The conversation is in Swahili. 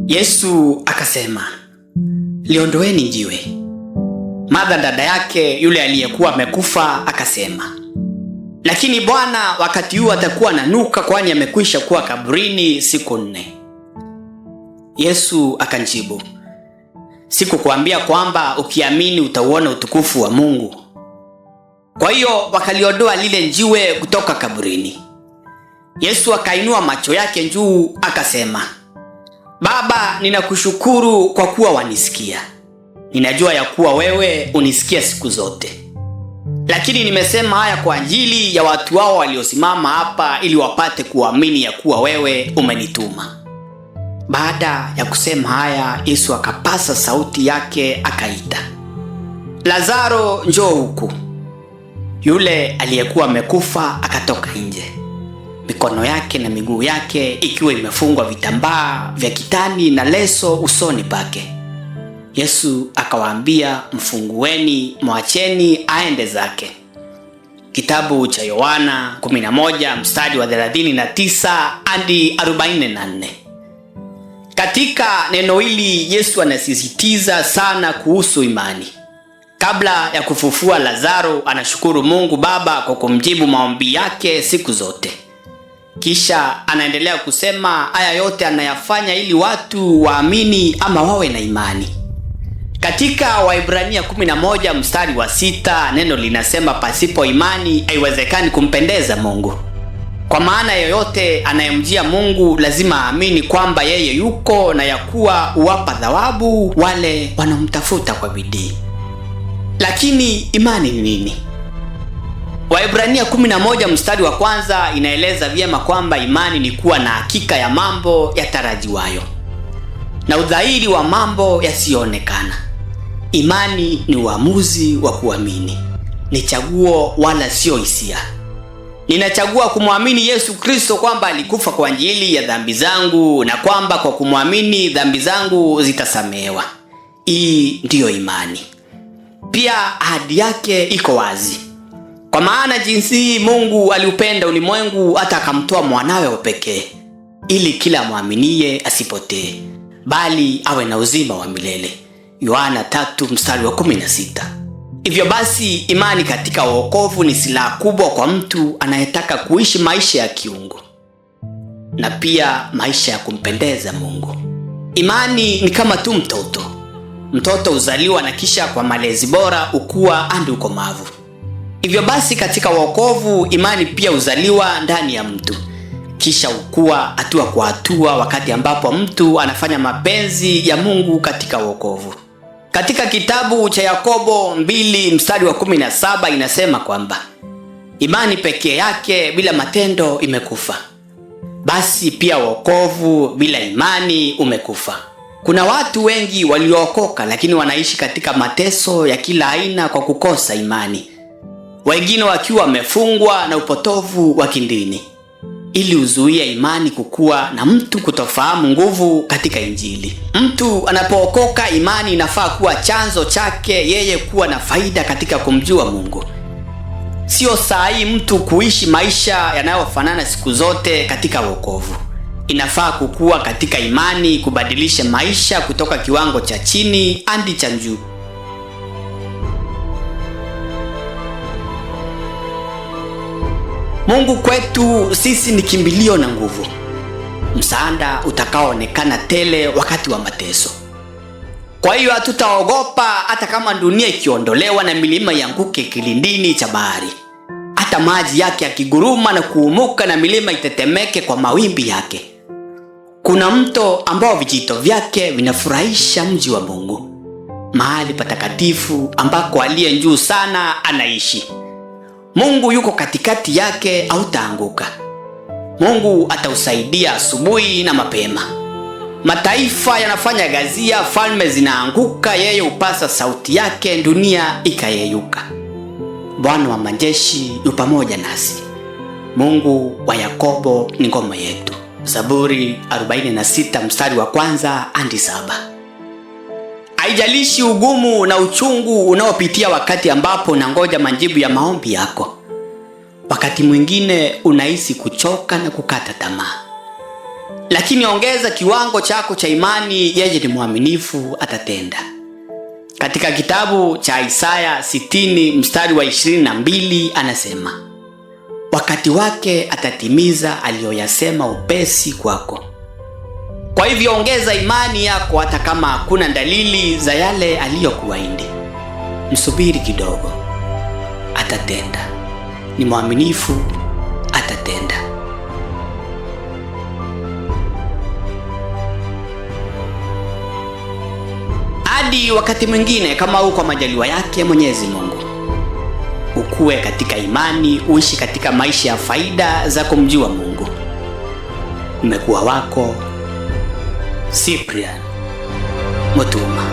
Yesu akasema, liondoeni jiwe. Martha dada yake yule aliyekuwa amekufa akasema, lakini Bwana, wakati huu atakuwa ananuka, kwani amekwisha kuwa kaburini siku 4. Yesu akamjibu, sikukuambia kwamba ukiamini utauona utukufu wa Mungu? Kwa hiyo wakaliondoa lile jiwe kutoka kaburini. Yesu akainua macho yake juu akasema, Baba, ninakushukuru kwa kuwa wanisikia. Ninajua ya kuwa wewe unisikia siku zote. Lakini nimesema haya kwa ajili ya watu wao waliosimama hapa, ili wapate kuamini ya kuwa wewe umenituma. Baada ya kusema haya, Yesu akapasa sauti yake akaita, Lazaro, njoo huku. Yule aliyekuwa amekufa akatoka nje, mikono yake na miguu yake ikiwa imefungwa vitambaa vya kitani na leso usoni pake. Yesu akawaambia, mfungueni, mwacheni aende zake. Kitabu cha Yohana 11 mstari wa 39 hadi 44. Katika neno hili Yesu anasisitiza sana kuhusu imani. Kabla ya kufufua Lazaro, anashukuru Mungu Baba kwa kumjibu maombi yake siku zote. Kisha anaendelea kusema haya yote anayafanya ili watu waamini ama wawe na imani. Katika Waebrania 11 mstari wa 6, neno linasema, pasipo imani haiwezekani kumpendeza Mungu. Kwa maana yoyote anayemjia Mungu lazima aamini kwamba yeye yuko na ya kuwa huwapa thawabu wale wanamtafuta kwa bidii. Lakini imani ni nini? Waebrania 11 mstari wa 1 inaeleza vyema kwamba imani ni kuwa na hakika ya mambo yatarajiwayo na udhahiri wa mambo yasiyoonekana. Imani ni uamuzi wa kuamini, ni chaguo wala sio hisia. Ninachagua kumwamini Yesu Kristo kwamba alikufa kwa ajili ya dhambi zangu na kwamba kwa kumwamini dhambi zangu zitasamehewa. Hii ndiyo imani. Pia ahadi yake iko wazi. Kwa maana jinsi Mungu aliupenda ulimwengu hata akamtoa mwanawe wa pekee, ili kila muaminie asipotee, bali awe na uzima wa milele. Yohana 3 mstari wa 16. Hivyo basi, imani katika wokovu ni silaha kubwa kwa mtu anayetaka kuishi maisha ya kiungu na pia maisha ya kumpendeza Mungu. Imani ni kama tu mtoto. Mtoto uzaliwa na kisha kwa malezi bora ukua hadi ukomavu. Hivyo basi, katika wokovu imani pia uzaliwa ndani ya mtu, kisha ukua hatua kwa hatua wakati ambapo mtu anafanya mapenzi ya Mungu katika wokovu. Katika kitabu cha Yakobo 2 mstari wa 17 inasema kwamba imani pekee yake bila matendo imekufa. Basi pia wokovu bila imani umekufa. Kuna watu wengi waliookoka lakini wanaishi katika mateso ya kila aina kwa kukosa imani, wengine wakiwa wamefungwa na upotovu wa kidini. Ili uzuie imani kukua na mtu kutofahamu nguvu katika Injili. Mtu anapookoka, imani inafaa kuwa chanzo chake yeye kuwa na faida katika kumjua Mungu. Sio sahihi mtu kuishi maisha yanayofanana siku zote katika wokovu. Inafaa kukua katika imani, kubadilisha maisha kutoka kiwango cha chini hadi cha juu. Mungu kwetu sisi ni kimbilio na nguvu, msaada utakaoonekana tele wakati wa mateso. Kwa hiyo hatutaogopa hata kama dunia ikiondolewa na milima ianguke kilindini cha bahari, hata maji yake yakiguruma na kuumuka na milima itetemeke kwa mawimbi yake. Kuna mto ambao vijito vyake vinafurahisha mji wa Mungu, mahali patakatifu ambako aliye juu sana anaishi. Mungu yuko katikati yake, hautaanguka. Mungu atausaidia asubuhi na mapema. Mataifa yanafanya gazia, falme zinaanguka, yeye upasa sauti yake, dunia ikayeyuka. Bwana wa majeshi yu pamoja nasi. Mungu wa Yakobo ni ngome yetu. Zaburi 46 mstari wa 1 hadi 7. Haijalishi ugumu na uchungu unaopitia wakati ambapo unangoja majibu ya maombi yako. Wakati mwingine unahisi kuchoka na kukata tamaa. lakini ongeza kiwango chako cha imani, yeye ni mwaminifu, atatenda. Katika kitabu cha Isaya 60 mstari wa 22 anasema, wakati wake atatimiza aliyoyasema upesi kwako. Kwa hivyo ongeza imani yako hata kama hakuna dalili za yale aliyokuahidi. Msubiri kidogo, atatenda. Ni mwaminifu, atatenda. Hadi wakati mwingine, kama uko majaliwa yake Mwenyezi Mungu, ukue katika imani, uishi katika maisha ya faida za kumjua Mungu. Nimekuwa wako Cyprian Mutuma.